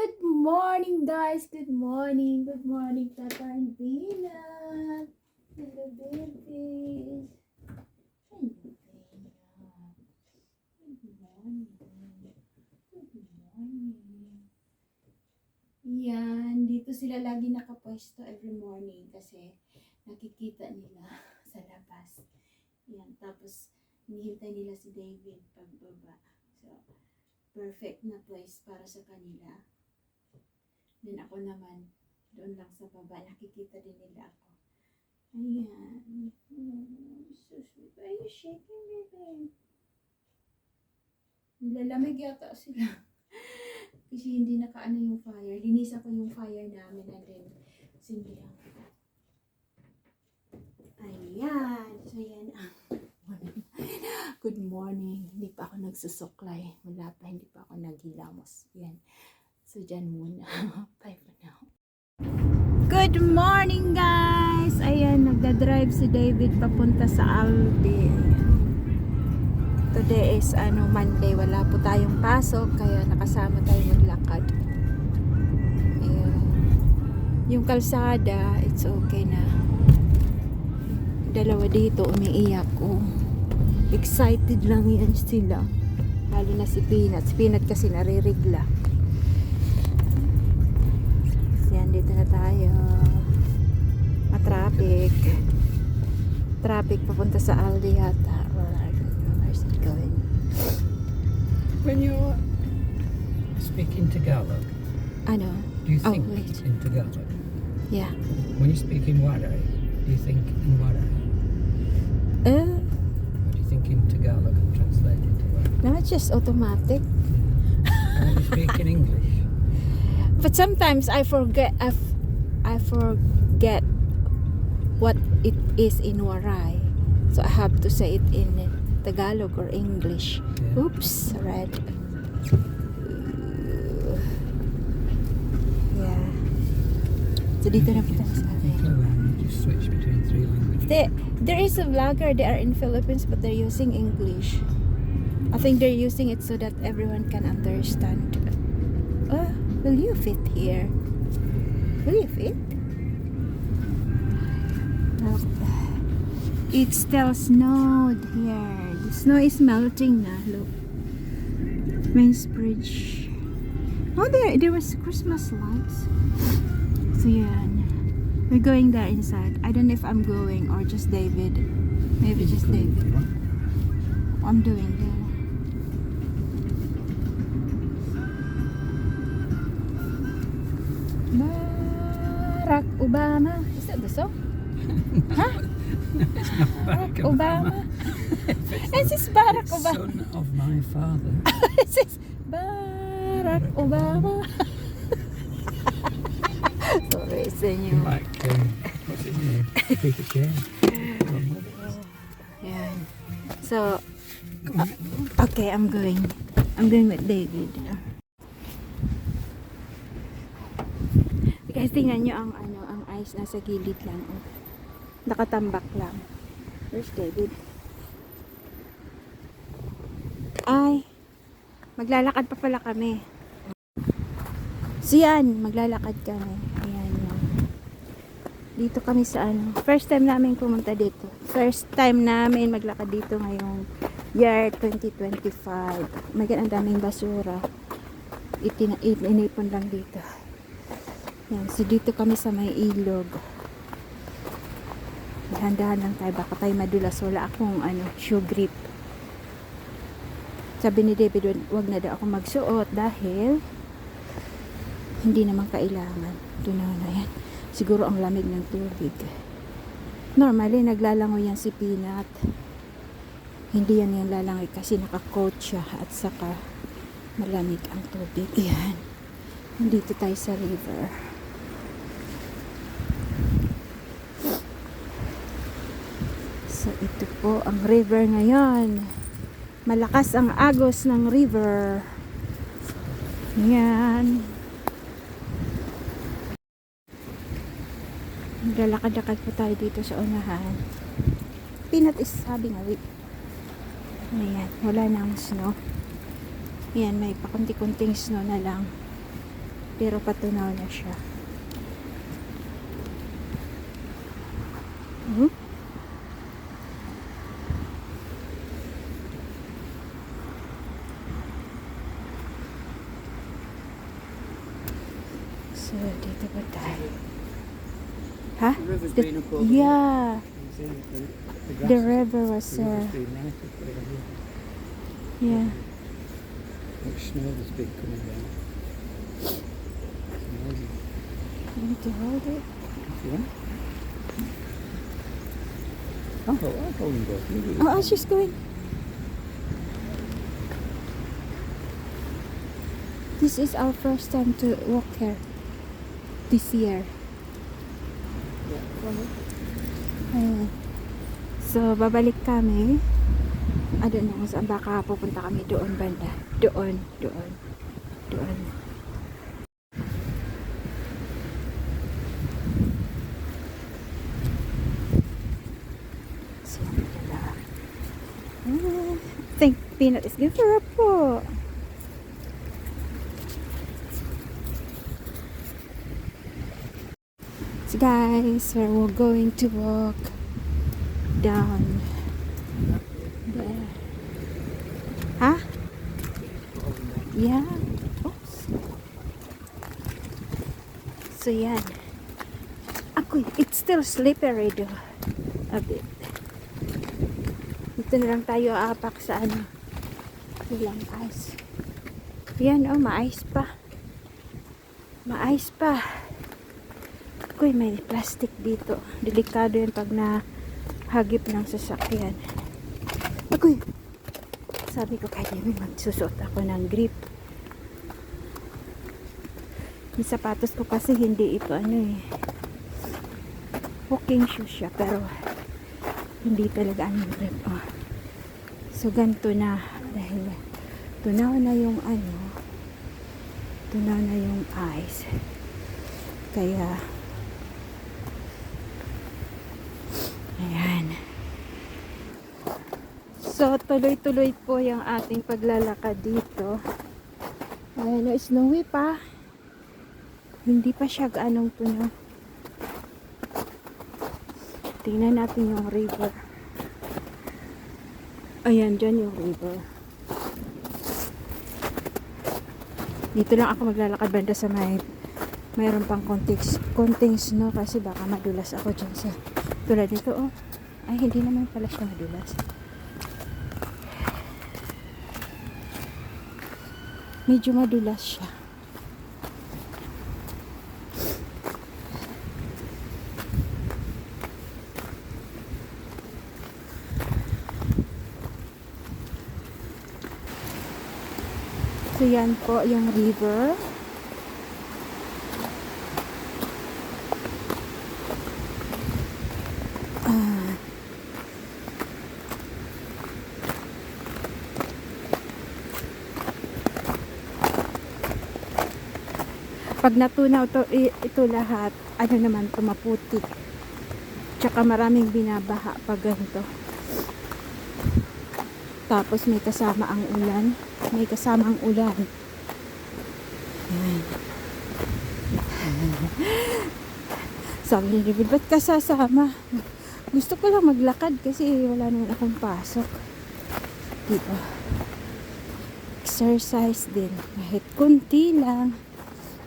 Good morning, guys. Good morning. Good morning, Tata and Bina. Hello, babies. Hello, Bina. Good morning. Good morning. Yan, dito sila lagi nakapwesto every morning kasi nakikita nila sa labas. Yan, tapos hinihintay nila si David pagbaba. So, perfect na place para sa kanila. Then ako naman, doon lang sa baba, nakikita din nila ako. Ayan. Oh, so sweet. Why are you shaking, baby? Nilalamig yata sila. Kasi hindi nakaano yung fire. Linisa ko yung fire namin and then sindihan. Ayan. So yan ang good morning. Hindi pa ako nagsusuklay. Wala pa, hindi pa ako naghilamos. Yan. So dyan muna. Bye for now. Good morning, guys! Ayan, nagda-drive si David papunta sa Aldi. Today is Monday. Wala po tayong pasok, kaya nakasama tayo maglakad. Ayan. Yung kalsada, it's okay na. Dalawa dito, umiiyak ko. Excited lang yan sila. Lalo na si Peanut. Si Peanut kasi naririgla. Yan, dito na tayo. Traffic. Traffic papunta sa Aldi yata. Or I don't know where's it going. When you're speaking Tagalog, Ano? do you Oh, think wait. in Tagalog? Yeah. When you speak in Waray, do you think in Waray? Or do you think in Tagalog and translate it to Waray? No, it's just automatic. And when you speak in English, But sometimes I forget what it is in Waray. So I have to say it in Tagalog or English. Yeah. Oops, red. Yeah. So dito na po tayo sa atin. clever, you just switch between three languages. There is a vlogger, they are in Philippines but they're using English. I think they're using it so that everyone can understand. Oh, will you fit here? Will you fit? Look. It still snowed here. The snow is melting na. Look. Mains Bridge. Oh, there was Christmas lights. So yan. We're going there inside. I don't know if I'm going or just David. Maybe just David. I'm doing that. Barack Obama. Is that the song? Huh? Barack Obama. This is Barack Obama. Son of my father. This is Barack Obama. Sorry, senyor. Like, what's his name? Peter Kay. Yan. So, okay, I'm going. I'm going with David. Guys, tingnan nyo ang ice nasa gilid lang. Oh. Nakatambak lang. Where's David? Ay, maglalakad pa pala kami. So yan, maglalakad kami. Ayan yun. Dito kami sa first time namin pumunta dito. First time namin maglakad dito ngayong year 2025. May ang daming basura. Inipon lang dito. Yan, so dito kami sa may ilog. Dahan-dahan lang tayo, baka tayo madulas. Wala akong shoe grip. Sabi ni David, wag na daw ako magsuot dahil hindi naman kailangan. Doon na yan. Siguro ang lamig ng tubig. Normally, naglalangoy yan si Peanut. Hindi yan yung lalangoy kasi naka-coat siya at saka malamig ang tubig. Yan. Nandito tayo sa river. So, ito po ang river ngayon. Malakas ang agos ng river. Yan. Naglalakad-lakad po tayo dito sa unahan. Peanut is having a week. Ayan, wala nang snow. Yan, may pakunti-kunting snow na lang. pero patunaw na siya. So, dito ba tayo? Ha? The river's been up over Yeah, there. You see, the the grass river was, the river's been right up over here. yeah. Like snow that's been coming down. It's amazing. You need to hold it. If you want. I'll hold them both. You do Oh, she's going. This is our first time to walk here this year. Yeah, go on then. Ayan. So, babalik kami. I don't know kung saan, baka pupunta kami doon banda. Doon. So, wala. I think peanut is good for her po. So guys, we're going to walk down there. Huh? Yeah. Oops. So yan. Ako, it's still slippery though. A bit. Dito na lang tayo aapak sa ano. Walang ice. Yan oh, ma-ice pa. Ma-ice pa. Uy, may plastic dito. Delikado yan pag nahagip ng sasakyan. Uy, sabi ko kay Jimmy, magsusot ako ng grip. Yung sapatos ko kasi hindi ito ano eh. Walking shoes siya, pero hindi talaga ano grip. Oh. So, ganito na. Dahil tunaw na yung ano, tunaw na yung ice. Kaya, ayan. So, tuloy-tuloy po yung ating paglalakad dito. Ayan, snowy pa. Hindi pa siya gaanong tunaw. Tingnan natin yung river. Ayan, dyan yung river. Dito lang ako maglalakad banda sa mayroon pang konting snow kasi baka madulas ako dyan sa tulad nito oh. Ay, hindi naman pala siya madulas. Medyo madulas siya. So yan po yung river. Pag natunaw ito lahat, ano naman ito, maputi. Tsaka maraming binabaha pag ganito. Tapos may kasama ang ulan. May kasamang ulan. Yan. Sabi ni David, ba't ka sasama? Gusto ko lang maglakad kasi wala naman akong pasok. Diba? Exercise din. Kahit kunti lang.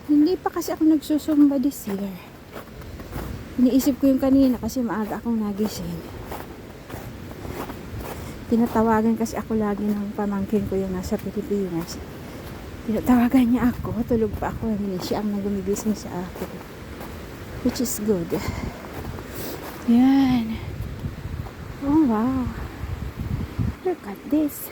Hindi pa kasi ako nagsusumba this year. Iniisip ko yung kanina kasi maaga akong nagising. Tinatawagan kasi ako lagi ng pamangkin ko yung nasa Pilipinas. Tinatawagan niya ako. Tulog pa ako. Hindi siya ang nagumigising sa akin. Which is good. Yan. Oh wow. Look at this.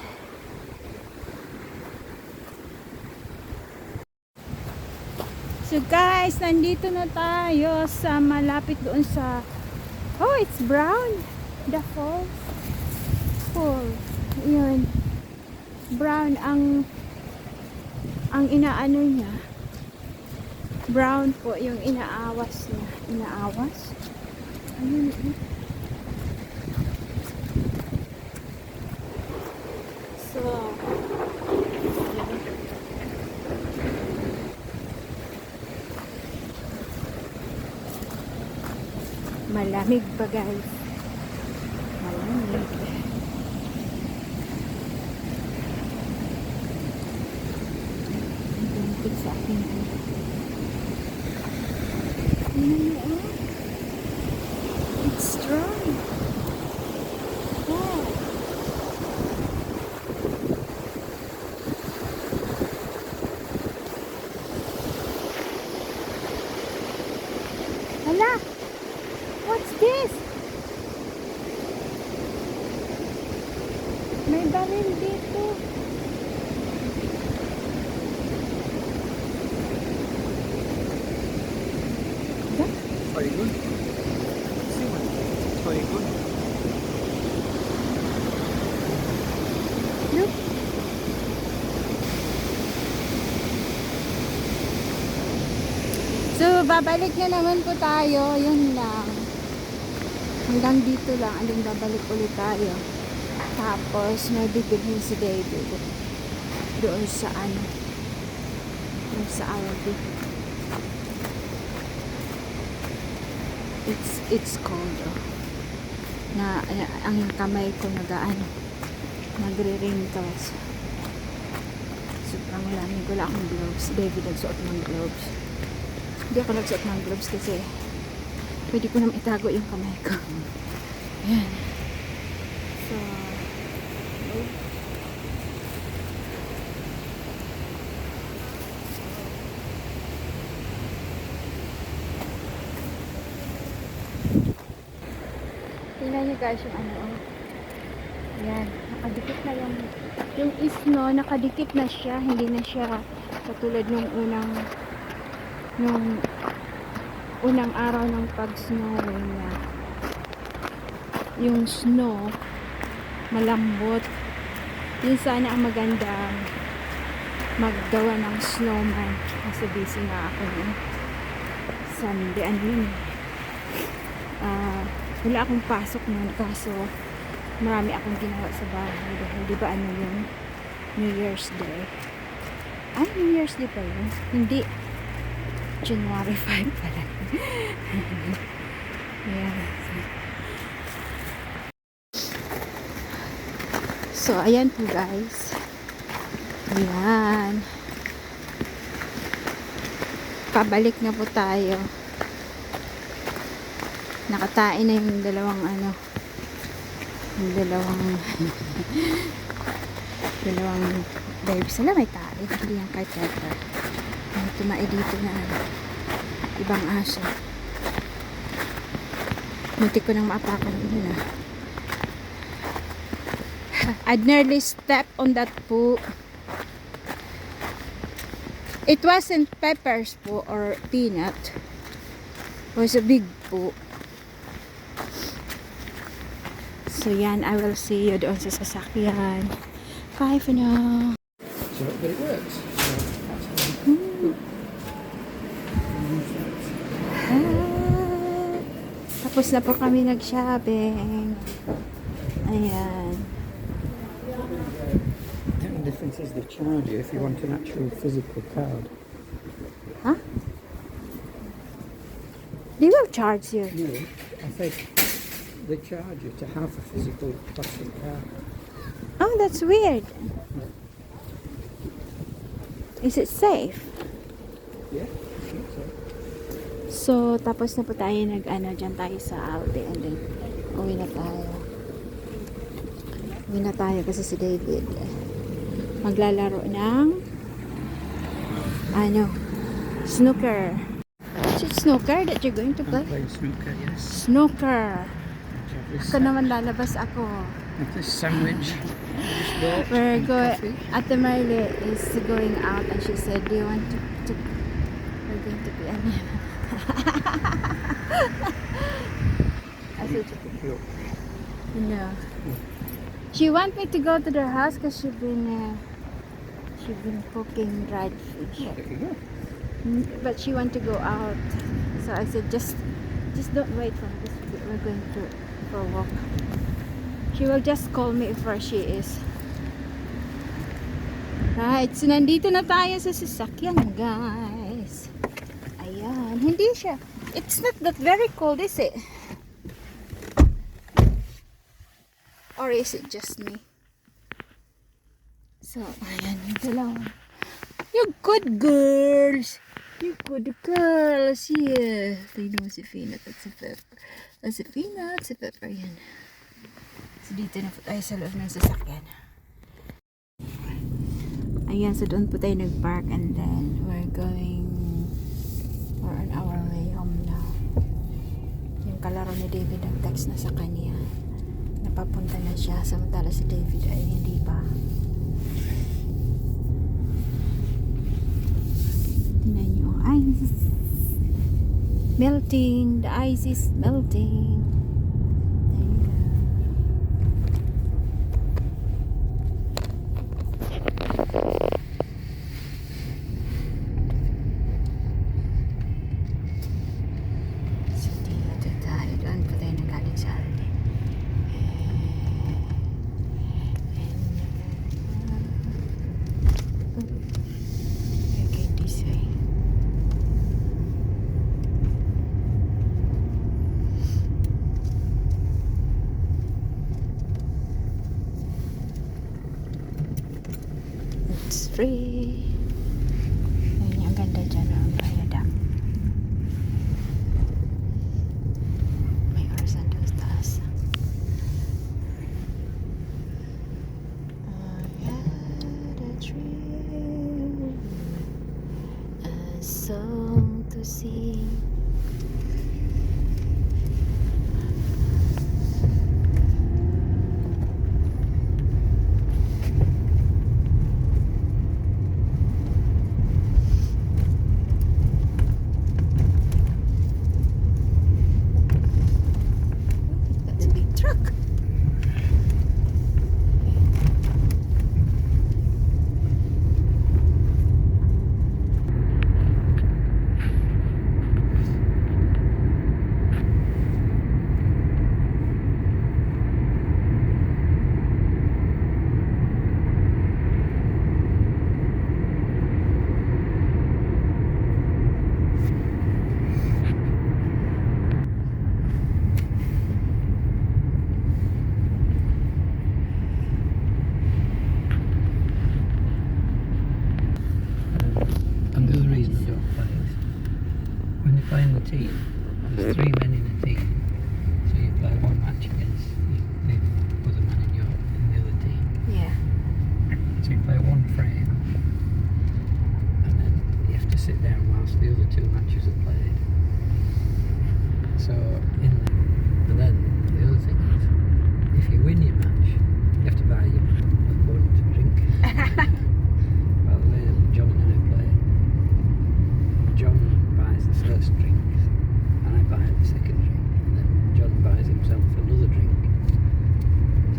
So guys, nandito na tayo sa malapit doon sa it's brown. The falls. Yun. Brown ang inaano niya. Brown po yung inaawas niya. Inaawas? Ayun. So, Malamig pa guys. Malamig. Ang sa akin. It's strong. Wow. Hala! What's this? May baril dito. Very good. See one. Very good. Look. So, babalik na naman po tayo. Yun lang. Hanggang dito lang. Aling babalik ulit tayo. Tapos, may bibilhin si David. Doon sa ano. Doon sa Aldi. It's cold. Oh. Ang kamay ko nagre-wrinkles. Sobrang lamig. Wala akong gloves. David nagsuot ng gloves. Hindi ako nagsuot ng gloves kasi pwede ko naman itago yung kamay ko. Ayan. So, tingnan nyo guys yung ano. Ayan. Nakadikit na yung snow. Nakadikit na siya. Hindi na siya katulad nung unang araw ng pag-snowing na yung snow malambot. Yun sana ang maganda maggawa ng snowman kasi busy na ako nun Sunday. Ano yun, wala akong pasok nun kaso marami akong ginawa sa bahay dahil di ba ano yun, New Year's Day. Ay, New Year's Day pa yun? Hindi, January 5 pala. Ayan. So, ayan po guys. Ayan. Pabalik na po tayo. Nakatain na yung dalawang babe. Sala may tae. Hindi yan kay Pepper. May tumae dito na ibang aso. Munti ko nang maapakan yun na. I'd nearly stepped on that poo. It wasn't Pepper's poo or Peanut. It was a big poo. So yan, I will see you doon sa sasakyan. Bye for now. So, but it works. So, that's how Tapos na po kami nag-shopping. Ayan. The difference is they charge you if you want an actual physical card. Huh? They will charge you. No, I said they charge you to have a physical plastic card. Oh, that's weird. Is it safe? Yeah, I think so. So, tapos na po tayo dyan tayo sa Aldi and then uwi na tayo. Uwi na tayo kasi si David maglalaro ng snooker. Is it snooker that you're going to play? I'm playing snooker, yes. Snooker. This, Ako naman lalabas ako. this sandwich I just bought. We're and going, coffee. Ate Marley is going out and she said, do you want to we're going to be I said, Pick you up. no. She want me to go to their house because she's been cooking dried fish. There you go. But she want to go out. So I said, just don't wait for me. We're going for a walk. She will just call me if where she is. Right, so nandito na tayo sa sasakyan, guys. Ayan, hindi siya. It's not that very cold, is it? Or is it just me? So, ayan yung dalawa. You good girls! You good girls! Yeah! Tignan mo si Peanut at si Pepper. Si Peanut, si Pepper, yan. So, dito na po tayo sa loob ng sasakyan. Ayan, so doon po tayo nag-park and then we're going or on our way home now. Yung kalaro ni David nag-text na sa kanya. Napapunta na siya, samantala si David ay hindi pa. Tingnan nyo ang ice. Melting. The ice is melting. There you go. So, dito tayo. Doon pa tayo nagaling sa atin. Okay, this way. It's free. Ayun, ang ganda dyan ang viaduct. May orsan doon sa taas. I had a dream, a song to sing. That's a big truck. And the other reason I don't play is when you play in the team, there's 3 men in a team. So you play one match against the other man in the other team. Yeah. So you play one frame, and then you have to sit down whilst the other 2 matches are played. So and then the other thing is, if you win your match, you have to buy your opponent a drink. Well, the way that John and I play, John buys the first drinks, and I buy the second drink, and then John buys himself another drink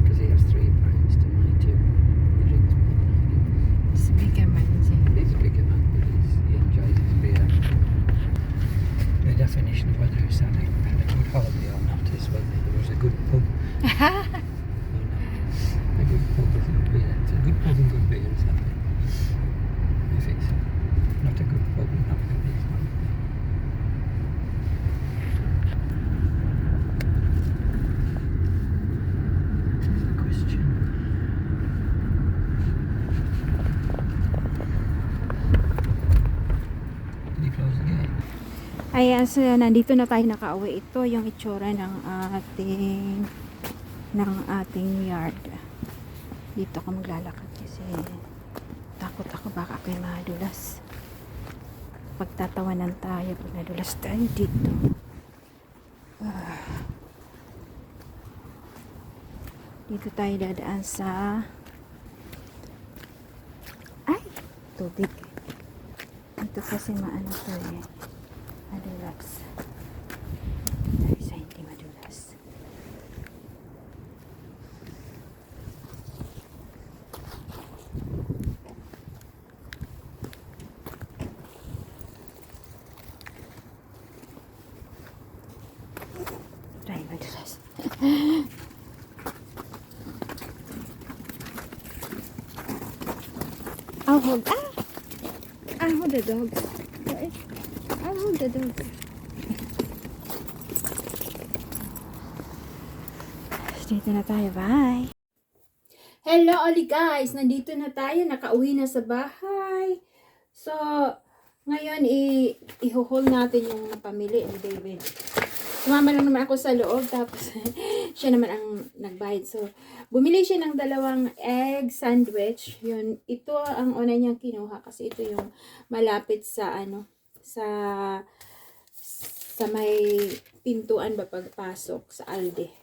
because he has 3 pints to my 2. He drinks more than I do. It's a big emergency. He's a bigger man, but he enjoys his beer. The definition of whether he's having a good holiday or not is whether there was a good pub or not. A good pub with good beer. It's a good pub and good beer is happy. If it's not a good pub and not good beer, it's not good. That's the question. Did he close the gate? Ayan, so nandito na tayo nakauwi. Ito yung itsura ng ating yard. Dito ako maglalakad kasi takot ako baka ako'y madulas. Pagtatawanan tayo pag nadulas tayo dito. Dito tayo dadaan sa tubig. Ito kasi maano to eh. Madulas. Dahil sa hindi madulas. Dahil madulas. I'll hold the dogs. I'll hold the dogs. Dito na tayo. Bye. Hello, Oli guys! Nandito na tayo, nakauwi na sa bahay. So, ngayon, i-haul natin yung napamili ni David. Sumama lang naman ako sa loob, tapos siya naman ang nagbayad. So, bumili siya ng 2 egg sandwich. Yun, ito ang una niyang kinuha kasi ito yung malapit sa sa may pintuan ba pagpasok sa Aldi.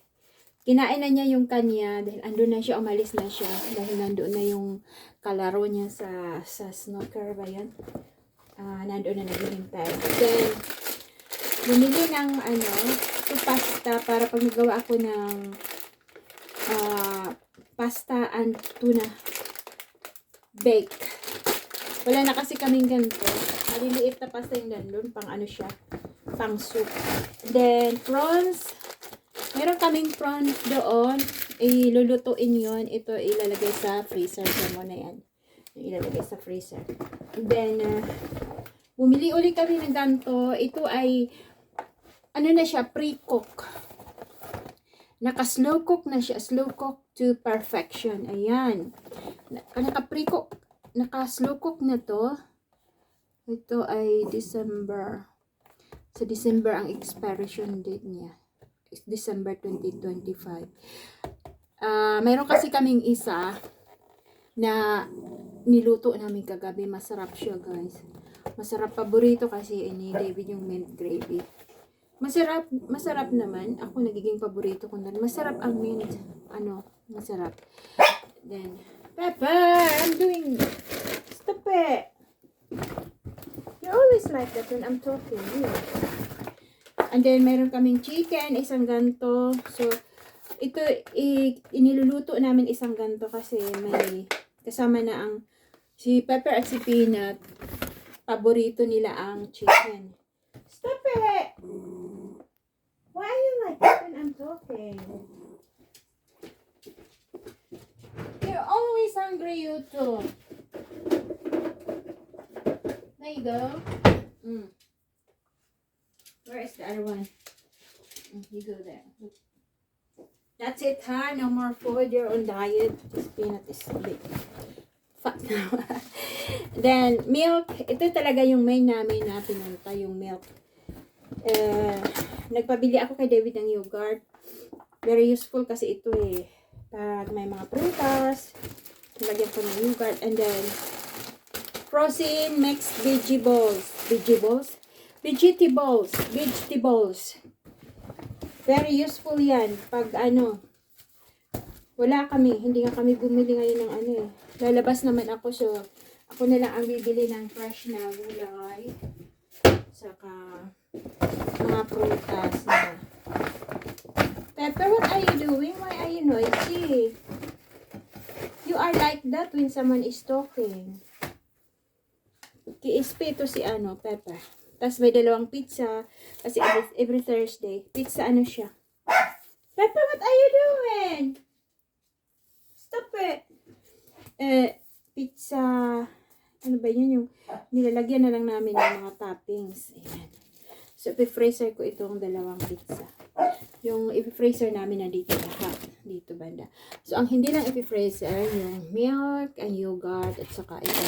Kinain na niya yung kanya dahil andun na siya, umalis na siya dahil nandoon na yung kalaro niya sa snooker ba yan. Nandoon na naghihintay. Then, bumili ng ito pasta para pag nagawa ako ng pasta and tuna bake. Wala na kasi kaming ganito. Maliliit na pasta yung nandun, pang siya, pang soup. Then, prawns. Meron kaming prawns doon. Ilulutuin yon. Ito ilalagay sa freezer. So, muna yan. Ilalagay sa freezer. Then, bumili ulit kami ng ganito. Ito ay, na siya, pre-cook. Naka-slow cook na siya. Slow cook to perfection. Ayan. Naka-pre-cook. Naka-slow cook na to. Ito ay December. Sa December ang expiration date niya. December 2025. Meron kasi kaming isa na niluto namin kagabi. Masarap siya, guys. Masarap, paborito kasi ni David yung mint gravy. Masarap naman. Ako nagiging paborito ko na. Masarap ang mint. Masarap. Then, Pepper, I'm doing... Stop it. You're always like that when I'm talking. Yeah. And then, meron kaming chicken, isang ganto. So, ito, iniluluto namin isang ganto kasi may kasama na ang si Pepper at si Peanut. Paborito nila ang chicken. Stop it! Why are you like that when I'm talking? You're always hungry, you two. There you go. Where is the other one? You go there. That's it, ha? No more food. You're on diet. This peanut is big. Fat now. Then, milk. Ito talaga yung main namin na pinunta, yung milk. Nagpabili ako kay David ng yogurt. Very useful kasi ito pag may mga prutas, nilagyan ko ng yogurt. And then, frozen mixed vegetables. Very useful yan. Pag wala kami, hindi nga kami bumili ngayon ng Lalabas naman ako, so ako na lang ang bibili ng fresh na gulay. Saka mga prutas na. Pepper, what are you doing? Why are you noisy? You are like that when someone is talking. Kiispe ito si Pepper. Tapos may 2 pizza. Kasi every Thursday. Pizza siya. Pepper, what are you doing? Stop it. Pizza. Ano ba yun? Yung nilalagyan na lang namin ng mga toppings. Ayan. So, i-freezer ko itong 2 pizza. Yung i-freezer namin na dito lahat. Dito banda. So, ang hindi lang i-freezer, yung milk, and yogurt, at saka ito.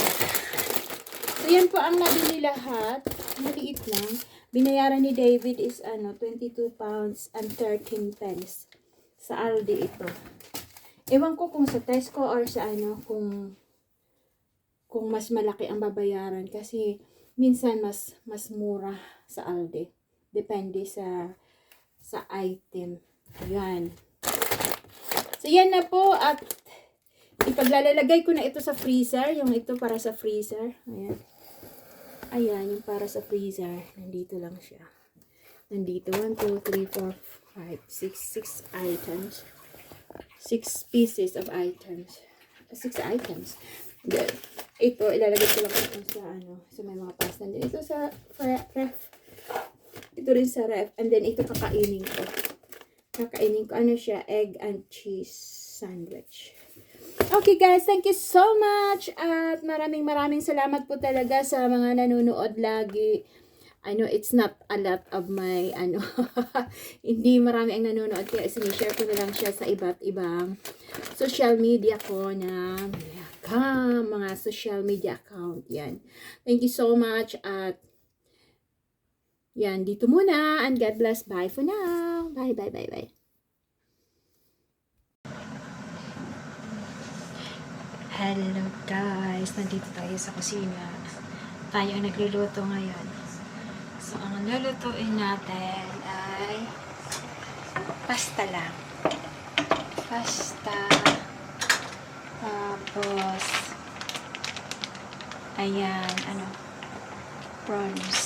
So, yan po ang nabili lahat. Maliit lang. Binayaran ni David is 22 pounds and 13 pence. Sa Aldi ito. Ewan ko kung sa Tesco or sa kung mas malaki ang babayaran. Kasi minsan mas mura sa Aldi. Depende sa item. Ayan. So, yan na po. At ipaglalagay ko na ito sa freezer. Yung ito para sa freezer. Ayan. Ayan, yung para sa freezer. Nandito lang siya. Nandito. 1, 2, 3, 4, 5, 6 items. 6 pieces of items. 6 items. Then, ito, ilalagay ko lang ito sa may mga pasta. Then, ito sa ref. Ito rin sa ref. And then, ito kakainin ko. Ano siya? Egg and cheese sandwich. Okay guys, thank you so much. At maraming salamat po talaga sa mga nanonood lagi. I know it's not a lot of my, hindi marami ang nanonood, kaya sinishare ko na lang siya sa iba't ibang social media ko na mga social media account. Yan. Thank you so much at yan, dito muna and God bless. Bye for now. Bye, bye, bye, bye. Hello guys, nandito tayo sa kusina. Tayo ang nagluluto ngayon. So, ang lulutuin natin ay pasta lang. Pasta. Tapos, ayan, prawns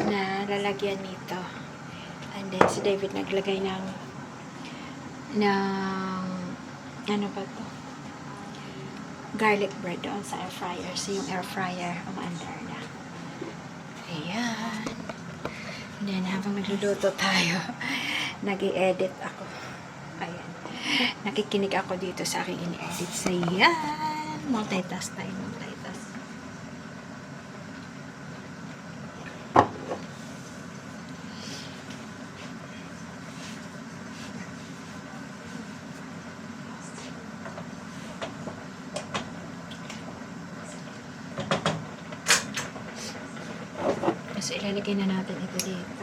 na lalagyan nito. And then, si David naglagay ng ano ba to? Garlic bread doon sa air fryer. So, yung air fryer, umaandar na. Ayan. And then, habang nagluluto tayo, nag-i-edit ako. Ayan. Nakikinig ako dito sa aking in-edit. So, yan. Multitask tayo. Multitask. So, ilalagay na natin ito dito.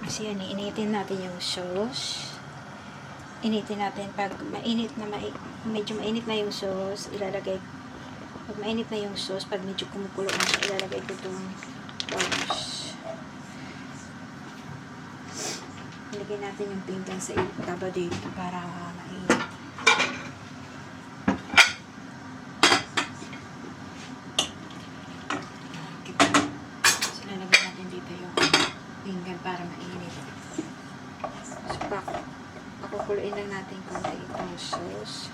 Kasi yan, initin natin yung sauce. Initin natin. Pag mainit na, medyo mainit na yung sauce, ilalagay. Pag mainit na yung sauce, pag medyo kumukulo na siya, ilalagay ko itong prawns. Ilagay natin yung pinggan sa taba dito para mainit. So, ilalagay natin dito yung pinggan para mainit. So, pakukuluin lang natin konti itong sauce.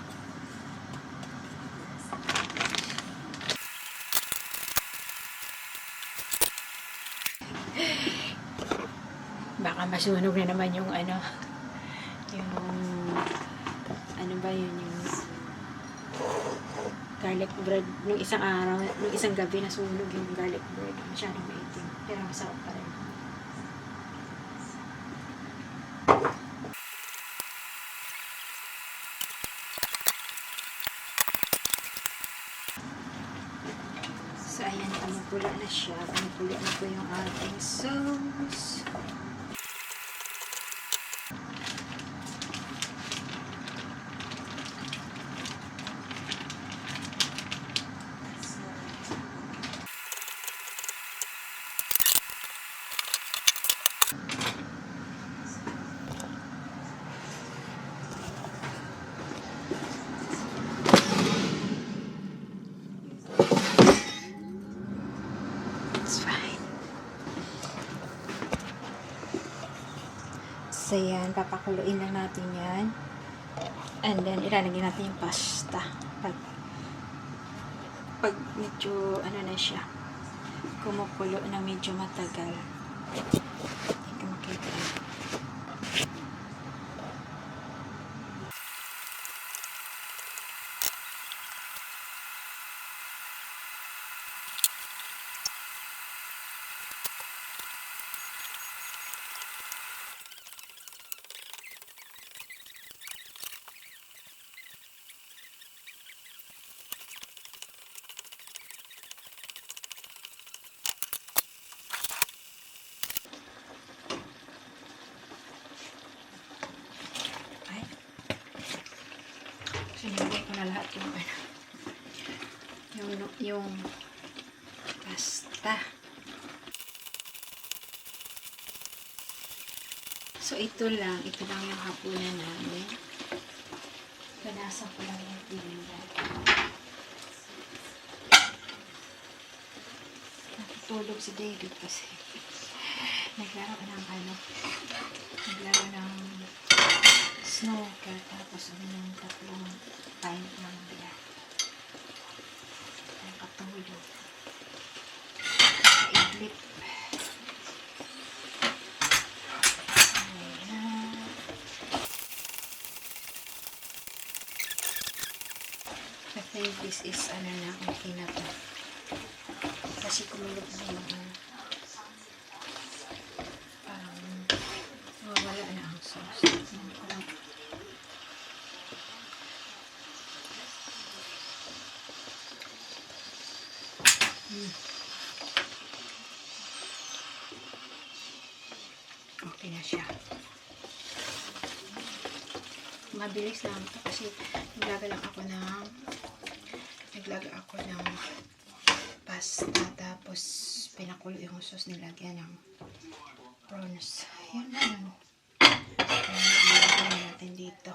Baka masunog na naman yung yung yung garlic bread nung isang araw, nung isang gabi nasunog yung garlic bread. Masyadong maitim. Pero masarap pa rin. So, ayan, kumukulo na siya. Kumukulo na po yung ating sauce. So, yan. Papakuluin lang natin yan. And then, ilalagay natin yung pasta. pag medyo ano na siya, kumukulo na medyo matagal. Hindi ko makita. Sinigay ko na lahat yung yung pasta. So ito lang yung hapunan namin. Panasa ko lang yung tinda. Natutulog si David kasi naglaro ng snooker, tapos ng 3 pint ng beer. Ang katulog. Kaidlip. Ayan. I think this is okay na to. Kasi kumulog na yung wala na ang sauce. Okay na siya. Mabilis lang ito kasi naglaga ako ng pasta, tapos pinakulo yung sauce, nilagyan ng prawns. Yan na yun. Ilagay natin dito.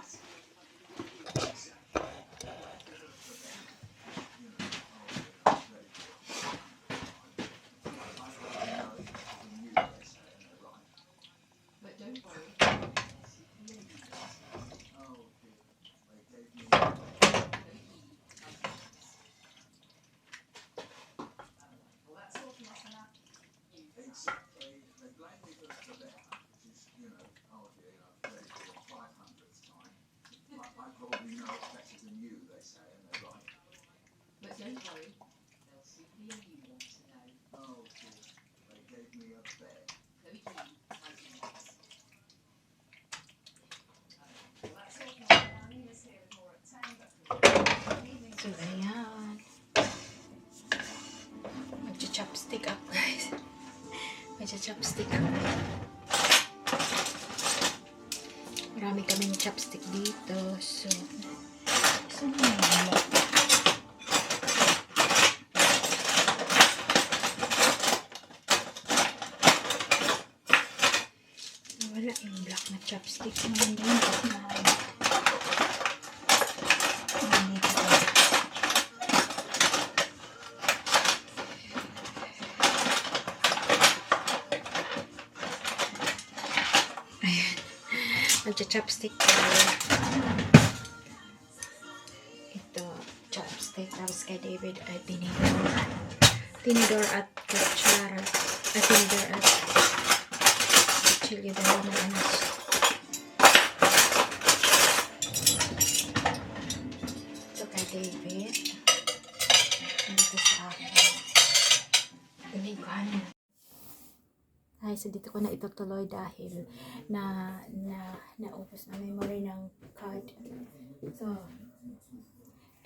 So, ayan. Mag-chopstick up, guys. Mag-chopstick up. Marami kaming chopstick dito. So, wala yung black na chopstick. Maganda yung black na chopstick tayo. Ito, chopstick. Tapos kay David ay tinidor at kutsara. Tinidor at chili dahil na anas. Ito kay David. Ito sa akin. Inigahan na. Ay, so dito ko na itutuloy dahil naubos na memory ng card. So,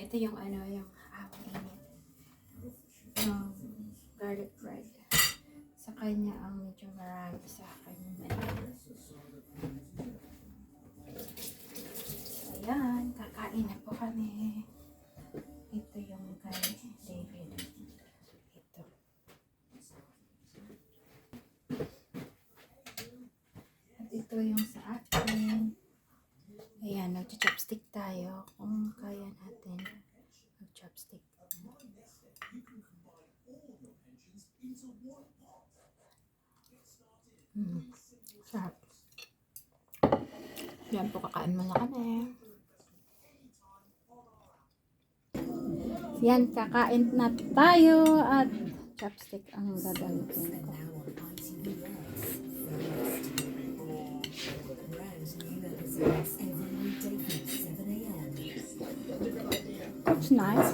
ito yung yung init. Yung garlic bread. Sa kanya ang medyo marami, sa akin maliit. So, ayan, kakain na po kami. Ito yung kay David. Ito yung sa akin. Ayan, mag-chopstick tayo kung kaya natin mag-chopstick. Sarap. Yan po, kakain muna kami. Yan, kakain na tayo at chopstick ang gagamitin ko. That's nice.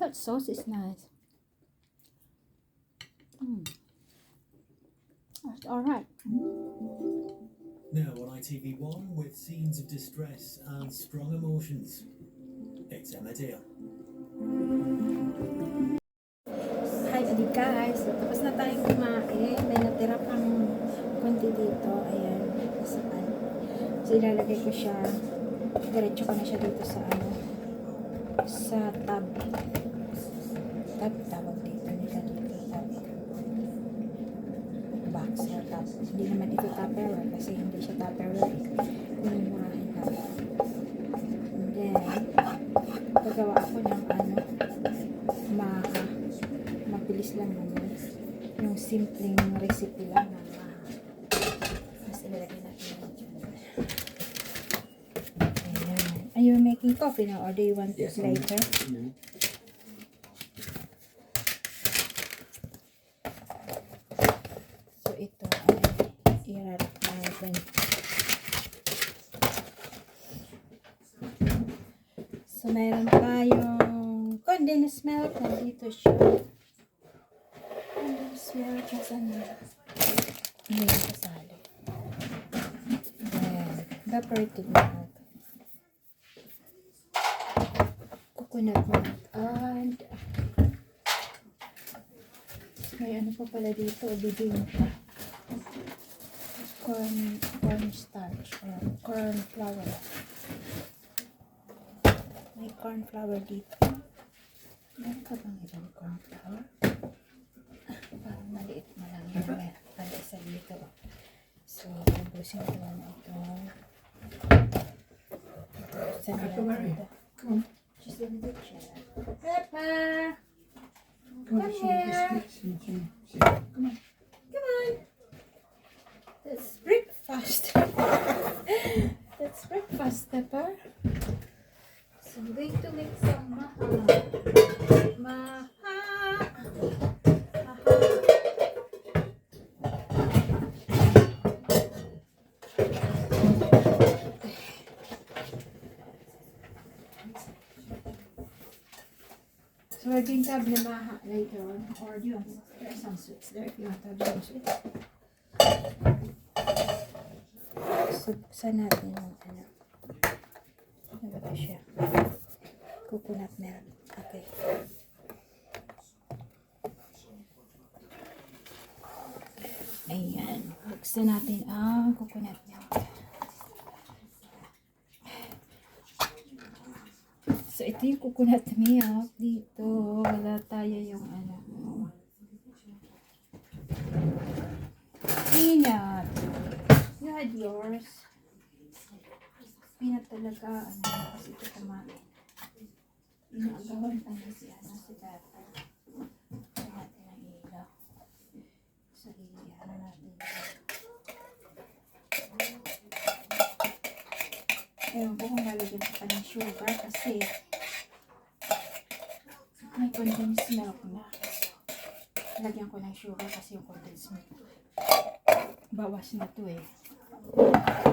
That sauce is nice. That's alright. Now on ITV1 with scenes of distress and strong emotions. It's Emma Dale. Hi adi guys, tapos na tayong kumain. May natira pang konti dito. Ayan, sa pan. So ilalagay ko siya. Diretso ko na siya dito sa ano, sa tab. Tab tawag dito. Nila dito tab. Box na tab. Hindi naman ito tupperware kasi hindi siya tupperware. Murahin lang. And then, gagawa ako ng ano, mabilis lang naman. Yung simpleng recipe lang na mas ilalagay natin yun dyan. Ayan. Are you making coffee now or do you want it later? No. So ito ay i-wrap natin. So meron tayong condensed milk. Nandito siya. Condensed milk. Saan na? Hindi na kasali. Then, evaporated milk. Coconut milk. And may ano pa pala dito. Bibingka. Corn starch. Or corn flour. May corn flour dito. Meron ka bang ibang corn flour? Parang maliit na lang yun. Para isa dito. So, ubusin ko na ito. Saan na ito? Just in the chair. Peppa! Come here! Come on. Come on! That's breakfast. That's breakfast, Peppa. So I'm going to make some maha. Maha. So we're going to have the maha later on. Or do you want there are some sweets there if you want to have some sweets. So buksan natin yung ano. Ano ba siya? Coconut milk. Okay. Ayan. Buksan natin ang coconut milk. So, ito yung coconut milk. Dito, wala tayo yung ano. Peanut. You had yours. Peanut talaga, ano, kasi ito kumain. Inaagawan tayo si Data. Sa natin ang ilaw. So, ano natin. Ewan ko kung lalagyan ko pa ng sugar kasi may condensed milk na. Lagyan ko ng sugar kasi yung condensed milk. Bawas na to eh.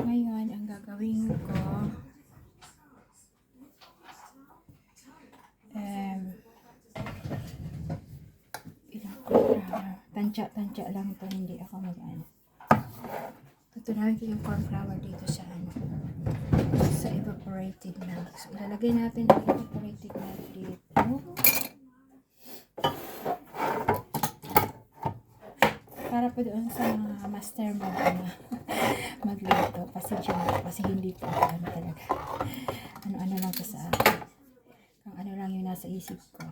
Ngayon, ang gagawin ko tansya lang ito, hindi ako mag-ano. Tutunawin ko yung corn flour dito sa ano, sa evaporated milk. So, ilalagay natin ang evaporated milk dito. Para po doon sa mga master magluto. Pasensya na kasi hindi po ano talaga. Ano-ano lang to sa akin. Kung ano lang yung nasa isip ko.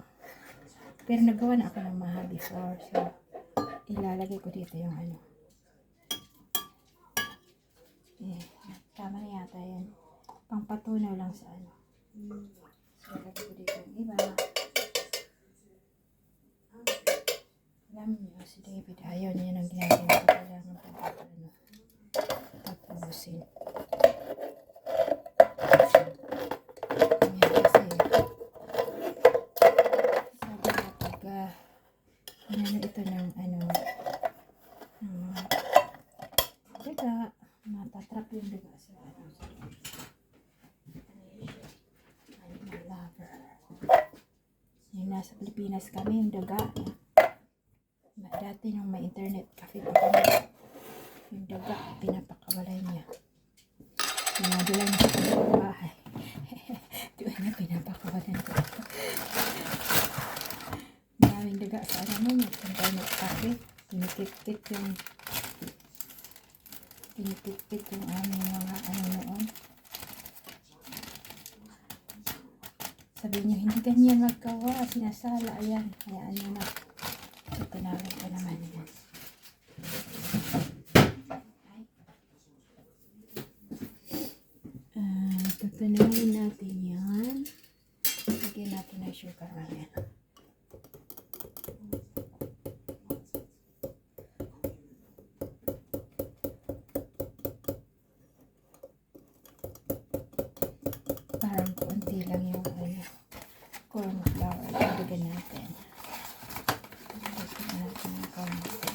Pero nagawa na ako ng maha before. So, ilalagay ko dito yung ano. Tama na yata yan. Pangpatunaw lang sa ano. So, ilalagay ko dito yung iba. Alam niyo, si David, ayaw niya nang ginagawa ko kailangan pagkakano. Tapusin. Ayan, kasi nasa Pilipinas kami, yung daga. Dati nung may internet cafe pa kami, yung daga, pinapakawalan niya. Pinadala niya sa bahay. Doon na pinapakawalan ko. Maraming daga sa ano mo, yung internet cafe. Tinitipit yung aming mga ano noon. Sabi niyo, hindi ganyan magkawa, sinasala, ayan, hayaan nyo na. Tinawag ko naman yan. Tutunawin natin yan. Lagyan natin ng sugar mamaya. Parang konti lang yung corn flour. Lagyan natin. Lagyan natin ng corn flour.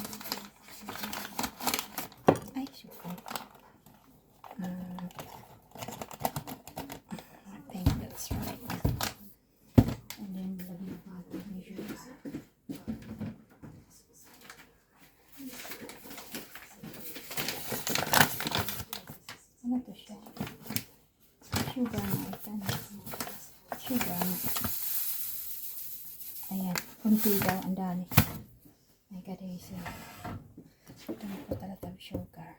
Ay, sugar. I think that's right. And then, lagyan natin ng sugar. Ano to siya? Sugar na ito. Sugar na. Ayan. Kunti daw. Ang dami. Ay, kadesi. Ito na po talaga sugar.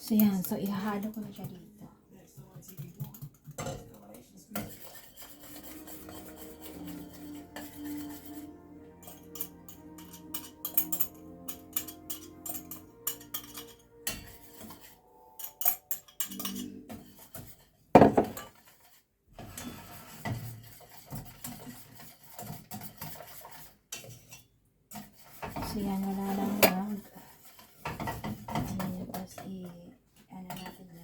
So yan, so ihahalo ko na siya dito. So yan, wala lang lang. Ano yun, tapos ano natin na.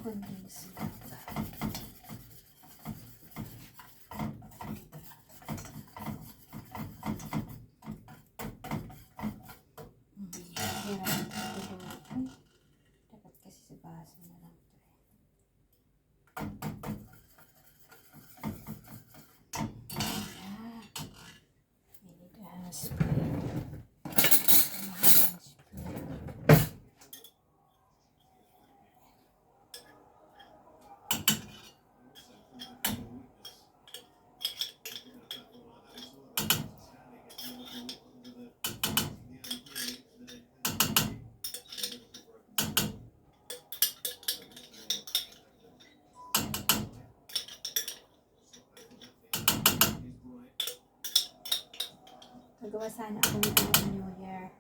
Condensed milk. Dapat kasi sa baso na lang ito Nagawa sana ako nito ng New Year.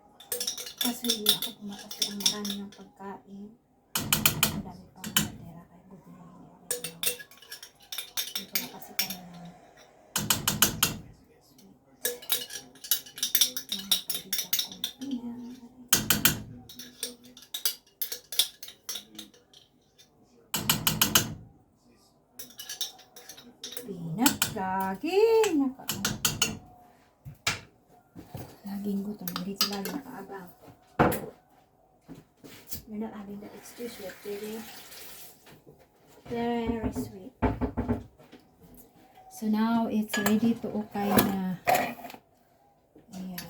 Kaso hindi ako pumakas ang marami ng pagkain. Ang dami pang matera kaya bubili niya. Hindi ko na kasi kami ng mga kaibigan kong pinay. Pinagkagin! Laging gutom. Dito lagi nakaabang. You're not having that. It's too sweet, really. Very sweet. So now, it's ready to ukay na. Ayan.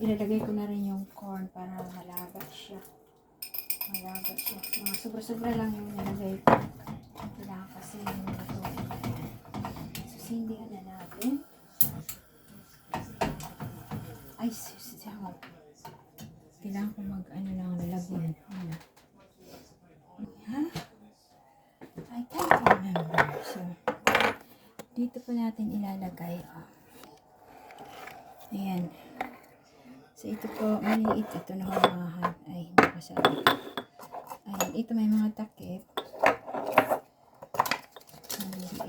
Ilalagay ko na rin yung corn para malaga siya. Malaga siya. Mga sobra-sobra lang yung nilagay ko. Kailangan kasi yung lutuin na yan. So, sindihan na natin. Ay, sisama. Kailangan ko mag-ano lang lalagyan. Ano? Ha? I can't remember. So, dito po natin ilalagay. Oh. Ayan. So, ito po, maliit. Ito na humahan. Ay, hindi pa siya. Ayan. Ito may mga takip. Maliit.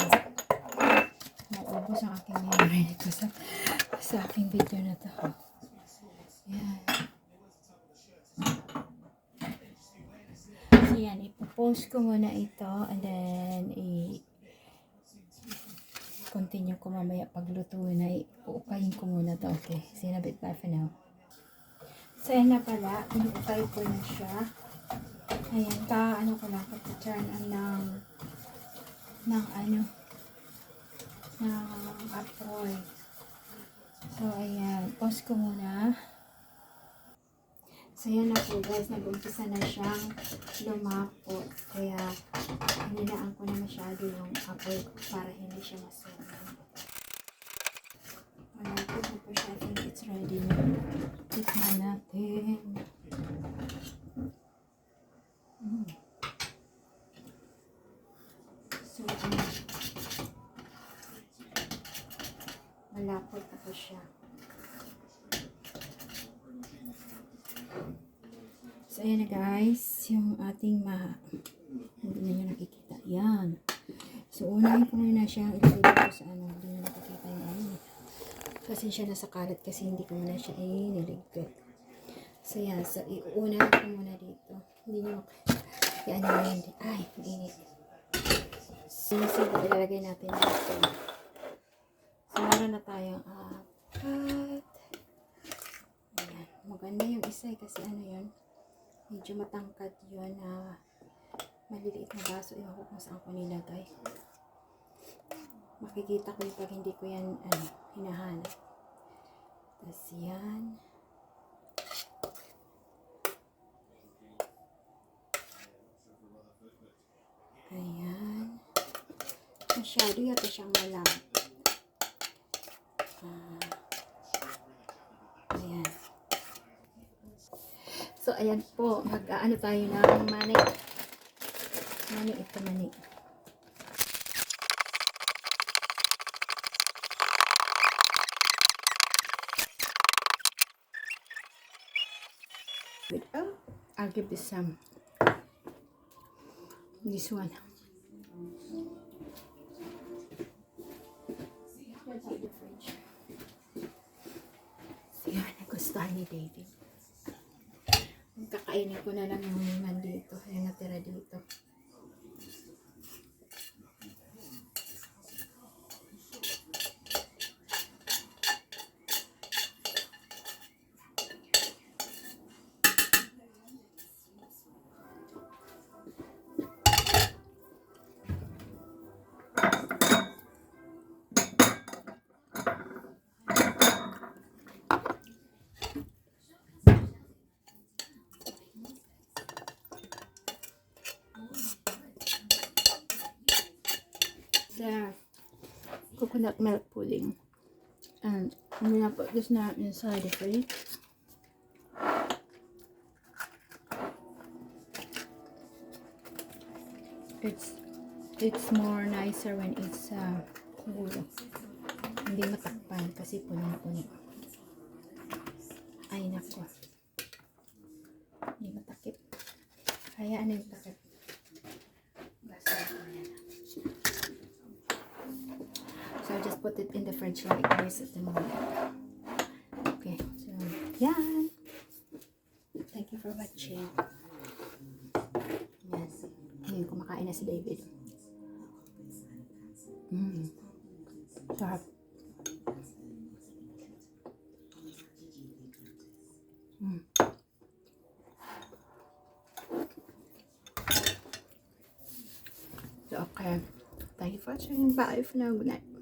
matapos ang aking memory nito sa aking video na to. Yan. So yan, ipopost ko muna ito and then continue ko mamaya pagluto na uukayin ko muna to. Okay, see you in a bit. Bye for now. So yan na pala, inuukay ko na siya. Ayan, ano ko lang, turn on ng apoy. So ayan, pause ko muna. So yan na po guys, nag-umpisa na siyang lumapot. Kaya hininaan ko na masyado yung apoy para hindi siya masunog. Malapit na po siya. I think it's ready na. Tikman natin. So malapot na po siya. So, ayan na guys, yung ating hindi na nyo nakikita. Yan. So, unahin ko muna siyang ilagay ko sa hindi nyo nakikita yung kasi siya nasa kalat kasi hindi ko muna siya niligpit. So, yan. So, iuunahin ko muna dito. Hindi nyo yan na yun. Ay, mainit. So, ilalagay natin dito. So, meron na tayong apat. Ayan. Maganda yung isa kasi yun. Medyo matangkad yun na maliliit na baso. Ewan ko kung saan ko nilagay. Makikita ko yung pag hindi ko yan hinahanap. Tapos yan. Ayan. Masyado yata siyang malaki. Ayan. So, ayan po. Mag-ano tayo ng mani. Mani ito, mani. I'll give this this one. So, yan. Nagustuhan ni David. Kakainin ko na lang yung nandito, yung natira dito. The coconut milk pudding, and I'm gonna put this now inside the fridge. It's more nicer when it's cool. Hindi matakpan kasi punong-puno. Ay nako, hindi matakip. Kaya yung takip. So I just put it in the fridge like this at the moment. Okay, so yeah. Thank you for watching. Yes. Ngayon kumakain na si David. Sarap. So okay. Thank you for watching. Bye for now. Good night.